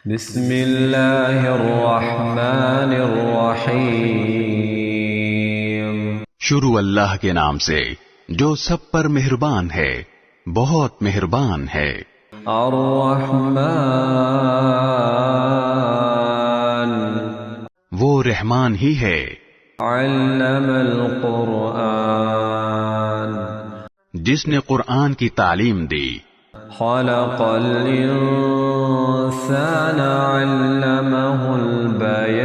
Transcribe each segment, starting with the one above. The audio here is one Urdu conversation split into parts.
بسم اللہ الرحمن الرحیم۔ شروع اللہ کے نام سے جو سب پر مہربان ہے، بہت مہربان ہے۔ الرحمن وہ رحمان ہی ہے۔ علم القرآن جس نے قرآن کی تعلیم دی۔ خلق الانسان علمہ البیان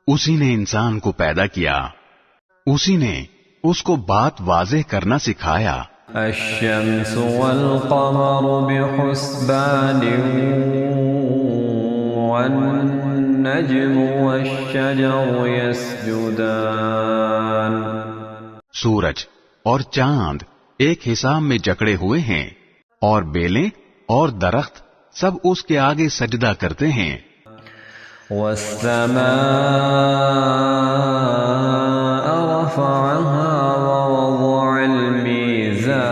اسی نے انسان کو پیدا کیا، اسی نے اس کو بات واضح کرنا سکھایا۔ الشمس والقمر بحسبان والنجم والشجر يسجدان سورج اور چاند ایک حساب میں جکڑے ہوئے ہیں، اور بیلیں اور درخت سب اس کے آگے سجدہ کرتے ہیں۔ والسماء رفعها ووضع الميزان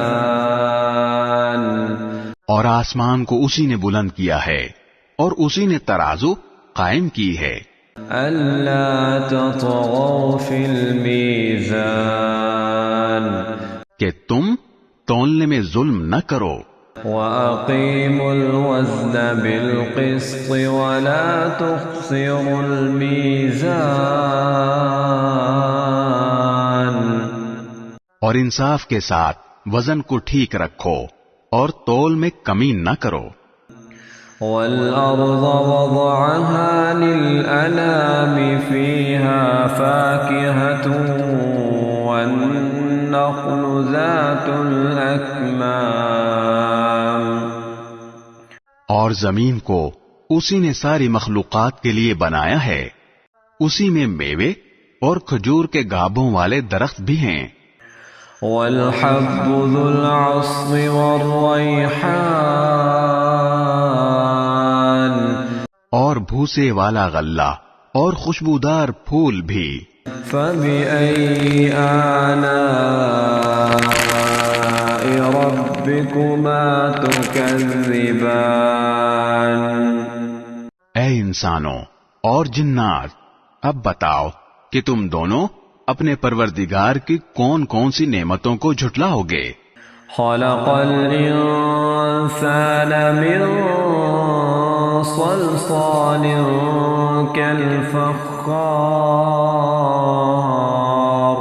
اور آسمان کو اسی نے بلند کیا ہے اور اسی نے ترازو قائم کی ہے۔ ألا تطغوا في الميزان کہ تم تولنے میں ظلم نہ کرو۔ وأقيموا الوزن بالقسط ولا تخسروا الميزان اور انصاف کے ساتھ وزن کو ٹھیک رکھو اور تول میں کمی نہ کرو۔ والأرض وضعها للأنام فيها فاكهة والنخل ذات الأكمام اور زمین کو اسی نے ساری مخلوقات کے لیے بنایا ہے، اسی میں میوے اور کھجور کے گابوں والے درخت بھی ہیں۔ والحب ذو العصف والريحان اور بھوسے والا غلہ اور خوشبودار پھول بھی۔ فبأي آلاء ربكما تكذبان اے انسانوں اور جنات، اب بتاؤ کہ تم دونوں اپنے پروردگار کی کون کون سی نعمتوں کو جھٹلاؤ گے؟ خلق الإنسان من صلصال كالفخار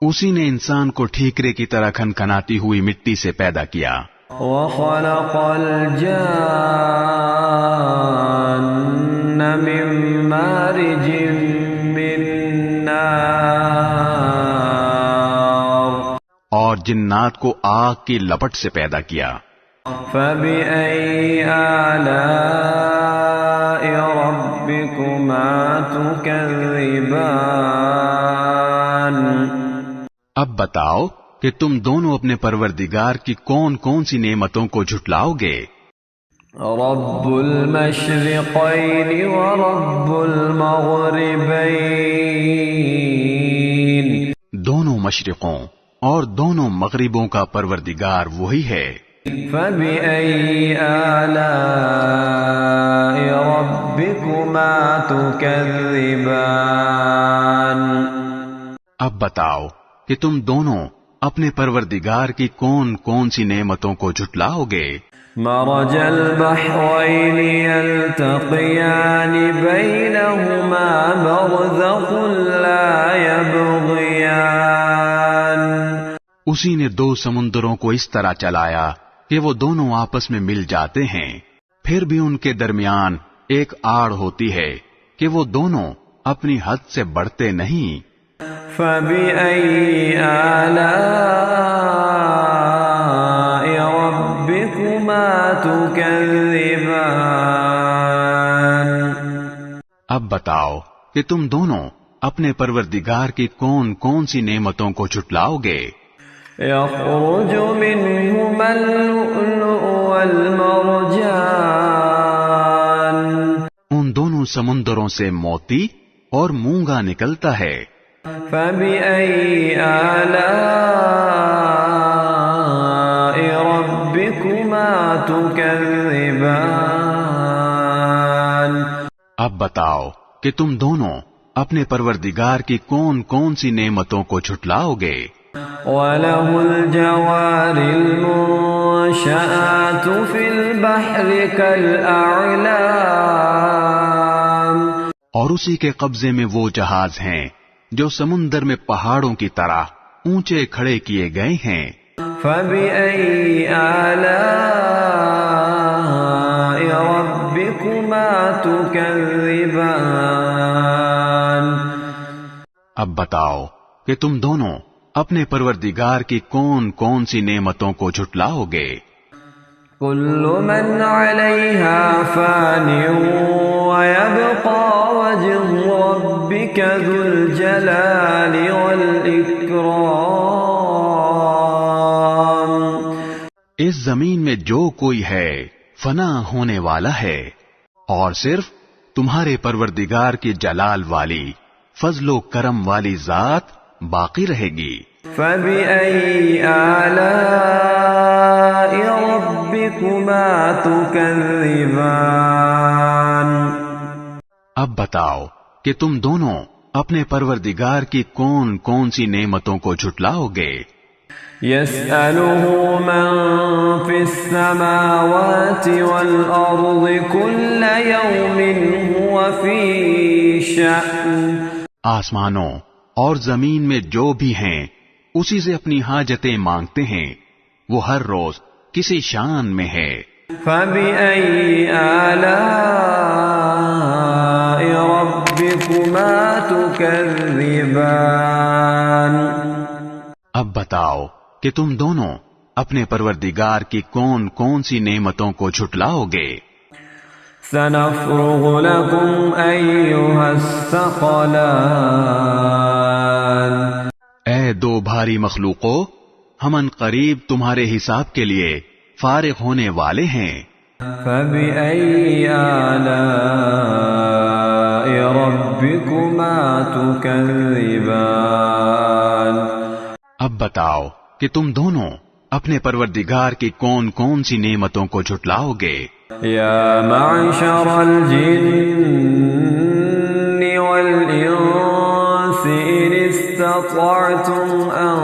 اسی نے انسان کو ٹھیکرے کی طرح کھنکھناتی ہوئی مٹی سے پیدا کیا۔ وخلق الجان من مارج من نار اور جنات کو آگ کی لپٹ سے پیدا کیا۔ فبأي آلاء ربكما تكذبان اب بتاؤ کہ تم دونوں اپنے پروردگار کی کون کون سی نعمتوں کو جھٹلاؤ گے؟ رب المشرقين ورب المغربين دونوں مشرقوں اور دونوں مغربوں کا پروردگار وہی ہے۔ فبأي آلاء ربكما تكذبان اب بتاؤ کہ تم دونوں اپنے پروردگار کی کون کون سی نعمتوں کو جھٹلاؤ گے؟ مرج البحرين يلتقيان بينهما برزخ لا يبغيان اسی نے دو سمندروں کو اس طرح چلایا کہ وہ دونوں آپس میں مل جاتے ہیں، پھر بھی ان کے درمیان ایک آڑ ہوتی ہے کہ وہ دونوں اپنی حد سے بڑھتے نہیں۔ فبأي آلاء ربكما تكذبان اب بتاؤ کہ تم دونوں اپنے پروردگار کی کون کون سی نعمتوں کو جھٹلاؤ گے؟ يخرج منهما اللؤلؤ والمرجان ان دونوں سمندروں سے موتی اور مونگا نکلتا ہے۔ فبأي آلاء ربكما تكذبان اب بتاؤ کہ تم دونوں اپنے پروردگار کی کون کون سی نعمتوں کو جھٹلاؤ گے؟ وَلَهُ الْجَوَارِ الْمُنشَآتُ فِي الْبَحْرِ كَالْأَعْلَامِ اور اسی کے قبضے میں وہ جہاز ہیں جو سمندر میں پہاڑوں کی طرح اونچے کھڑے کیے گئے ہیں۔ فَبِأَيِّ آلَاءِ رَبِّكُمَا تُكَذِّبَانِ اب بتاؤ کہ تم دونوں اپنے پروردگار کی کون کون سی نعمتوں کو جھٹلاؤ گے؟ كل من عليها فان ويبقى وجه ربك ذو الجلال والإكرام اس زمین میں جو کوئی ہے فنا ہونے والا ہے اور صرف تمہارے پروردگار کی جلال والی فضل و کرم والی ذات باقی رہے گی۔ فَبِأَيِّ آلَاءِ رَبِّكُمَا تُكَذِّبَانِ اب بتاؤ کہ تم دونوں اپنے پروردگار کی کون کون سی نعمتوں کو جھٹلاؤ گے؟ يَسْأَلُهُ مَن فِي السَّمَاوَاتِ وَالْأَرْضِ كُلَّ يَوْمٍ هُوَ فِي شَأْنٍ آسمانوں اور زمین میں جو بھی ہیں اسی سے اپنی حاجتیں مانگتے ہیں، وہ ہر روز کسی شان میں ہے۔ فَبِأَيِّ آلَاءِ رَبِّكُمَا تُكَذِّبَانِ اب بتاؤ کہ تم دونوں اپنے پروردگار کی کون کون سی نعمتوں کو جھٹلاؤ گے؟ سَنَفْرُغُ لَكُمْ أَيُّهَ الثَّقَلَانِ اے دو بھاری مخلوقوں، ہم ان قریب تمہارے حساب کے لیے فارغ ہونے والے ہیں۔ فَبِأَيِّ آلَاءِ رَبِّكُمَا تُكَذِّبَانِ اب بتاؤ کہ تم دونوں اپنے پروردگار کی کون کون سی نعمتوں کو جھٹلاؤ گے؟ یا معشر الجن والانس ان استطعتم ان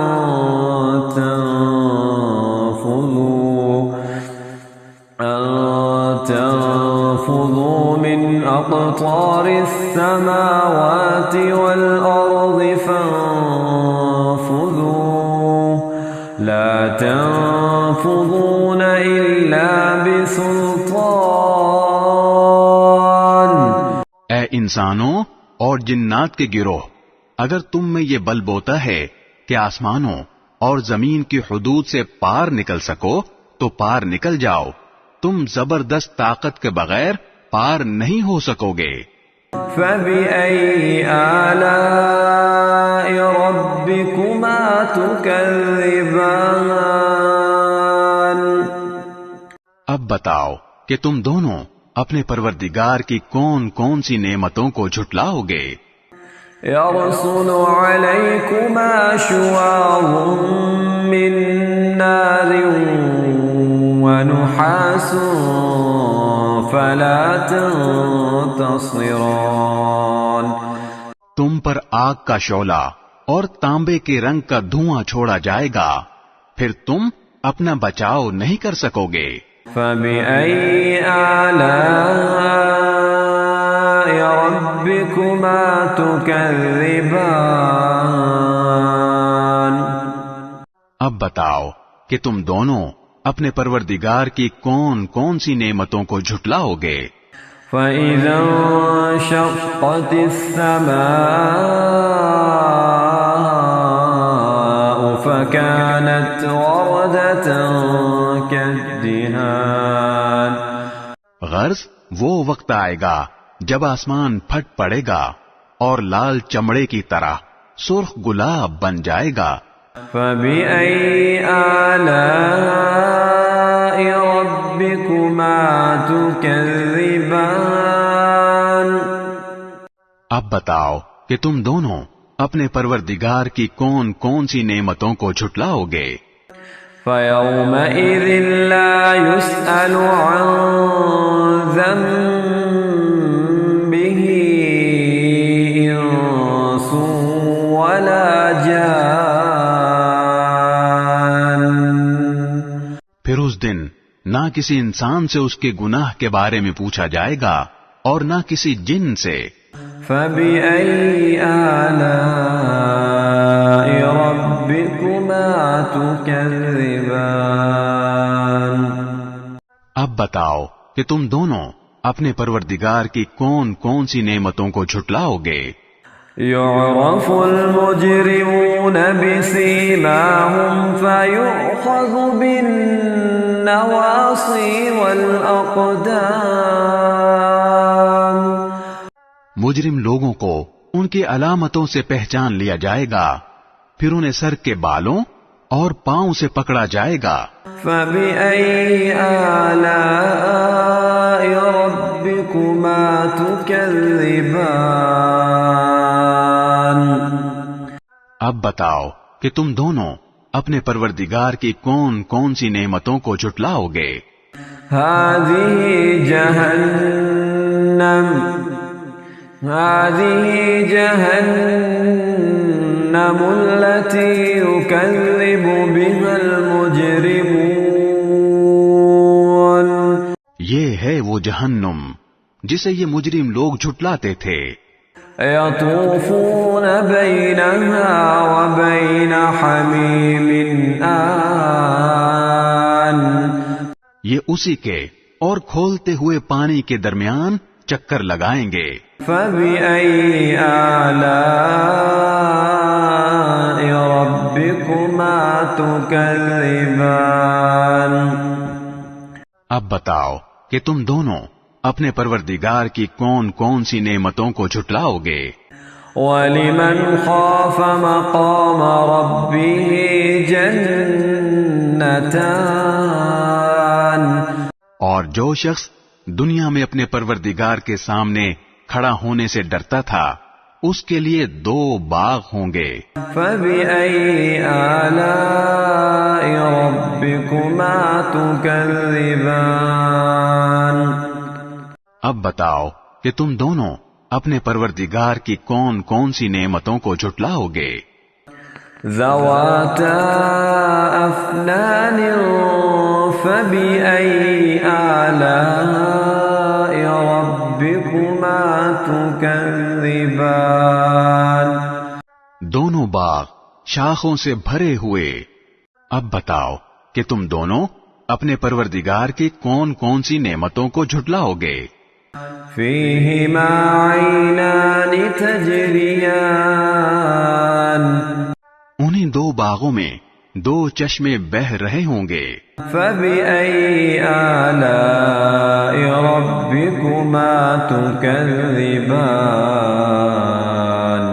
تنفذوا من اقطار السماوات والارض فانفذوا لا تنفذون الا بسلطان اے انسانوں اور جنات کے گروہ، اگر تم میں یہ بل بوتا ہے کہ آسمانوں اور زمین کی حدود سے پار نکل سکو تو پار نکل جاؤ، تم زبردست طاقت کے بغیر پار نہیں ہو سکو گے۔ فَبِأَيِّ آلَاءِ رَبِّكُمَا تُكَذِّبَانِ اب بتاؤ کہ تم دونوں اپنے پروردگار کی کون کون سی نعمتوں کو جھٹلاؤ گے؟ يَرْسُلُ عَلَيْكُمَا شُوَاظٌ مِّن نَّارٍ وَنُحَاسٌ فَلَا تَنتَصِرَانِ تم پر آگ کا شعلہ اور تانبے کے رنگ کا دھواں چھوڑا جائے گا، پھر تم اپنا بچاؤ نہیں کر سکو گے۔ فَبِأَيِّ آلَاءِ رَبِّكُمَا تُكَذِّبَانِ اب بتاؤ کہ تم دونوں اپنے پروردگار کی کون کون سی نعمتوں کو جھٹلاؤ گے؟ فَإِذَا انشَقَّتِ السَّمَاءُ فَكَانَتْ وَرْدَةً كَالدِّهَانِ غرض وہ وقت آئے گا جب آسمان پھٹ پڑے گا اور لال چمڑے کی طرح سرخ گلاب بن جائے گا۔ فَبِأَيِّ آلَاءِ رَبِّكُمَا تُكَذِّبَانِ اب بتاؤ کہ تم دونوں اپنے پروردگار کی کون کون سی نعمتوں کو جھٹلاؤ گے؟ فيومئذ لا يسأل عن ذنبه إنس ولا جان. پھر اس دن نہ کسی انسان سے اس کے گناہ کے بارے میں پوچھا جائے گا اور نہ کسی جن سے. فبأي آلاء ربكما تكذبان. اب بتاؤ کہ تم دونوں اپنے پروردگار کی کون کون سی نعمتوں کو جھٹلاؤ گے. يعرف المجرمون بسيماهم فيؤخذ بالنواصي والأقدام. مجرم لوگوں کو ان کی علامتوں سے پہچان لیا جائے گا، پھر انہیں سر کے بالوں اور پاؤں سے پکڑا جائے گا. فبأي آلاء ربكما تكذبان. اب بتاؤ کہ تم دونوں اپنے پروردگار کی کون کون سی نعمتوں کو جھٹلاؤ گے. هذه جهنم التي يكذب بها المجرمون. یہ ہے وہ جہنم جسے یہ مجرم لوگ جھٹلاتے تھے. يطوفون بينها وبين حميم آن. یہ اسی کے اور کھولتے ہوئے پانی کے درمیان چکر لگائیں گے. فبأي آلاء ربكما تكذبان. اب بتاؤ کہ تم دونوں اپنے پروردگار کی کون کون سی نعمتوں کو جھٹلاؤ گے. وَلِمَنْ خَافَ مَقَامَ رَبِّهِ جَنَّتَانِ. اور جو شخص دنیا میں اپنے پروردگار کے سامنے کھڑا ہونے سے ڈرتا تھا اس کے لیے 2 باغ ہوں گے. فَبِأَيِّ آلَاءِ رَبِّكُمَا تُكَذِّبَانِ. اب بتاؤ کہ تم دونوں اپنے پروردگار کی کون کون سی نعمتوں کو جھٹلاؤ گے. ذواتا افنان فبأي آلاء ربكما تكذبان. دونوں باغ شاخوں سے بھرے ہوئے. اب بتاؤ کہ تم دونوں اپنے پروردگار کی کون کون سی نعمتوں کو جھٹلاؤ گے. فيهما عينان تجريان. انہیں 2 باغوں میں 2 چشمے بہہ رہے ہوں گے. فبأي آلاء ربكما تكذبان.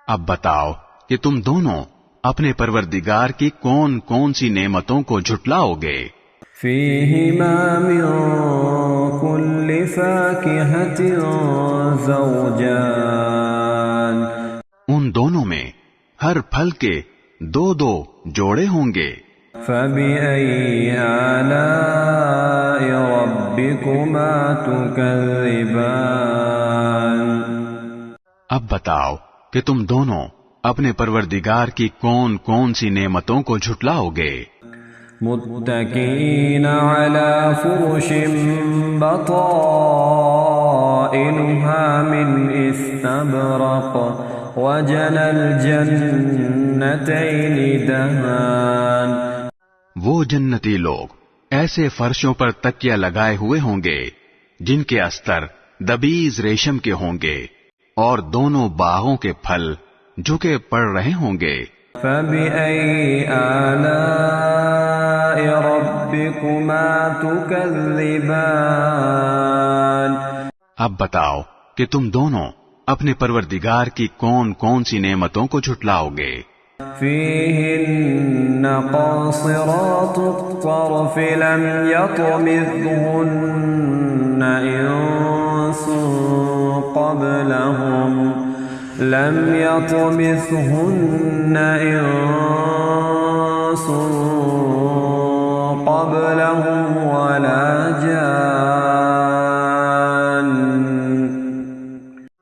اب بتاؤ کہ تم دونوں اپنے پروردگار کی کون کون سی نعمتوں کو جھٹلاؤ گے. فيهما من كل فاكهة زوجان. ان دونوں میں ہر پھل کے 2 جوڑے ہوں گے. فبأي آلاء ربكما تكذبان. اب بتاؤ کہ تم دونوں اپنے پروردگار کی کون کون سی نعمتوں کو جھٹلاؤ گے. متكئين على فرش بطائنها من استبرق وجنى الجنتين دهان. وہ جنتی لوگ ایسے فرشوں پر تکیہ لگائے ہوئے ہوں گے جن کے استر دبیز ریشم کے ہوں گے اور دونوں باغوں کے پھل جھکے پڑ رہے ہوں گے. فبأي آلاء ربكما تكذبان. اب بتاؤ کہ تم دونوں اپنے پروردگار کی کون کون سی نعمتوں کو جھٹلاؤ گے. فيهن قاصرات الطرف لم يطمثهن إنس قبلهم قبلهم ولا جان.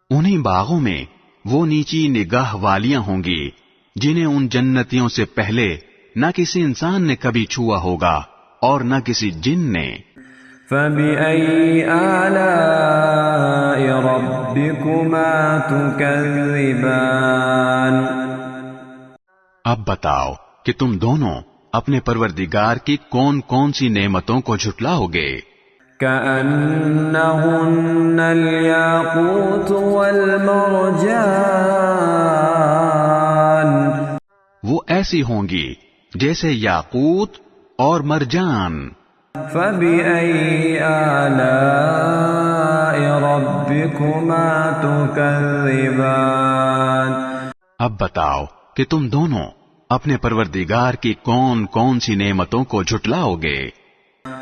انہیں باغوں میں وہ نیچی نگاہ والیاں ہوں گی جنہیں ان جنتیوں سے پہلے نہ کسی انسان نے کبھی چھوا ہوگا اور نہ کسی جن نے. فَبِأَيِّ آلَاءِ رَبِّكُمَا تُكَذِّبَانِ. اب بتاؤ کہ تم دونوں اپنے پروردگار کی کون کون سی نعمتوں کو جھٹلاؤ گے. كأنهن الياقوت والمرجان. وہ ایسی ہوں گی جیسے یاقوت اور مرجان. فبأي آلاء ربكما تكذبان. اب بتاؤ کہ تم دونوں اپنے پروردگار کی کون کون سی نعمتوں کو جھٹلاؤ گے.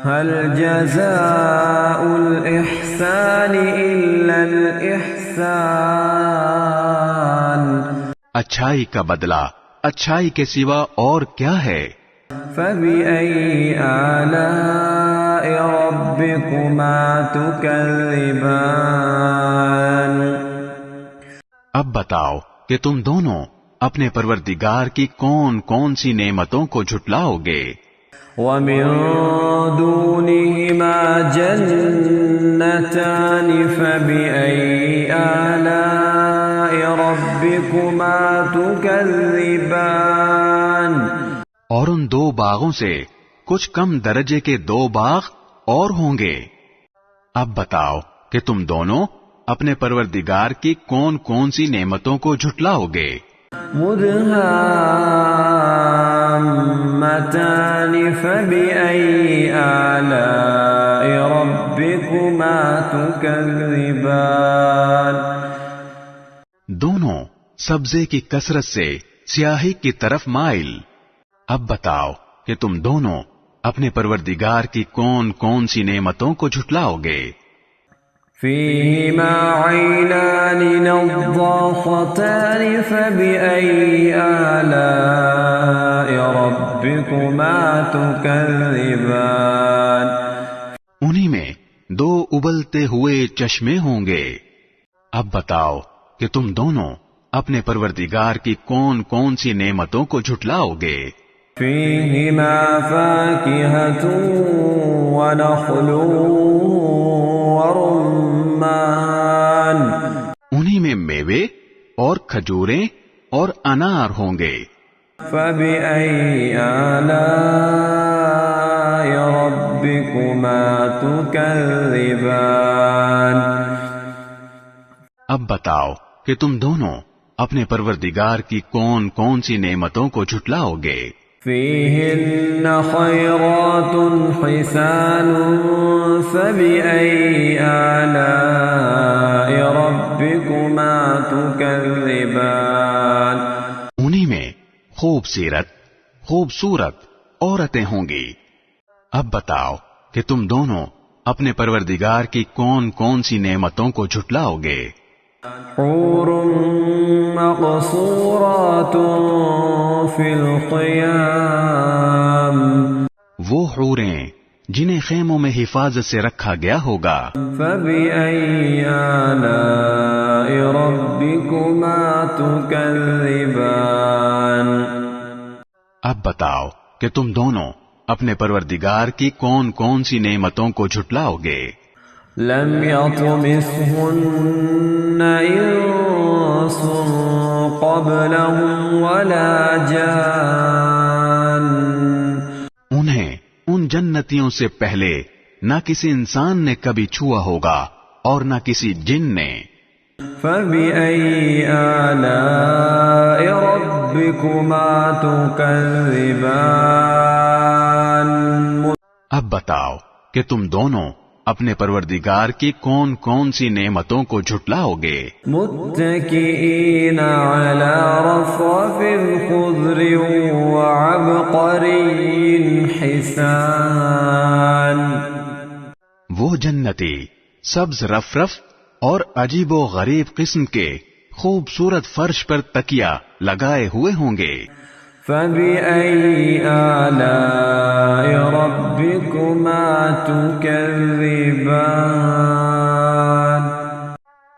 هل جزاء الإحسان إلا الإحسان. اچھائی کا بدلہ اچھائی کے سوا اور کیا ہے. فبأي آلاء ربكما تكذبان. اب بتاؤ کہ تم دونوں اپنے پروردگار کی کون کون سی نعمتوں کو جھٹلاؤ گے. ومن دونهما جنتان فبأي آلاء ربكما تكذبان. اور ان دو باغوں سے کچھ کم درجے کے دو باغ اور ہوں گے. اب بتاؤ کہ تم دونوں اپنے پروردگار کی کون کون سی نعمتوں کو جھٹلاؤ گے. مدهامتان فبأي آلاء ربكما تكذبان. دونوں سبزے کی کثرت سے سیاہی کی طرف مائل. اب بتاؤ کہ تم دونوں اپنے پروردگار کی کون کون سی نعمتوں کو جھٹلاؤ گے. فيهما عينان نضاختان فبأي آلاء ربكما تكذبان. انہی میں دو ابلتے ہوئے چشمے ہوں گے. اب بتاؤ کہ تم دونوں اپنے پروردگار کی کون کون سی نعمتوں کو جھٹلاؤ گے. فيهما فاكهة ونخل ورمان. انہی میں میوے اور کھجوریں اور انار ہوں گے. فبأي آلاء ربكما تكذبان. اب بتاؤ کہ تم دونوں اپنے پروردگار کی کون کون سی نعمتوں کو جھٹلاؤ گے. فيهن خيرات حسان فبأي آلاء ربكما تكذبان. انہی میں خوبصورت عورتیں ہوں گی. اب بتاؤ کہ تم دونوں اپنے پروردگار کی کون کون سی نعمتوں کو جھٹلاؤ گے. حور مقصورات فی الخیام. وہ حوریں جنہیں خیموں میں حفاظت سے رکھا گیا ہوگا. فبأي آلاء ربكما تكذبان. اب بتاؤ کہ تم دونوں اپنے پروردگار کی کون کون سی نعمتوں کو جھٹلاؤ گے. لم يطمثهن انس قبلهم ولا جان. انہیں ان جنتیوں سے پہلے نہ کسی انسان نے کبھی چھوا ہوگا اور نہ کسی جن نے. فبأي آلاء ربكما تكذبان. اب بتاؤ کہ تم دونوں اپنے پروردگار کی کون کون سی نعمتوں کو جھٹلاؤ گے. متكئين على رفرف خضر وعبقري حسان. وہ جنتی سبز رفرف اور عجیب و غریب قسم کے خوبصورت فرش پر تکیہ لگائے ہوئے ہوں گے. فبأي آلاء ربكما تكذبان؟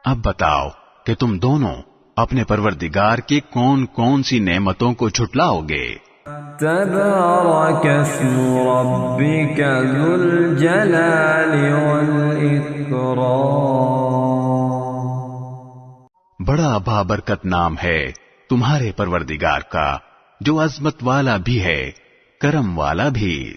اب بتاؤ کہ تم دونوں اپنے پروردگار کی کون کون سی نعمتوں کو جھٹلاؤ گے؟ تبارك اسم ربك ذو الجلال والإكرام۔ بڑا بابرکت نام ہے تمہارے پروردگار کا جو عظمت والا بھی ہے کرم والا بھی۔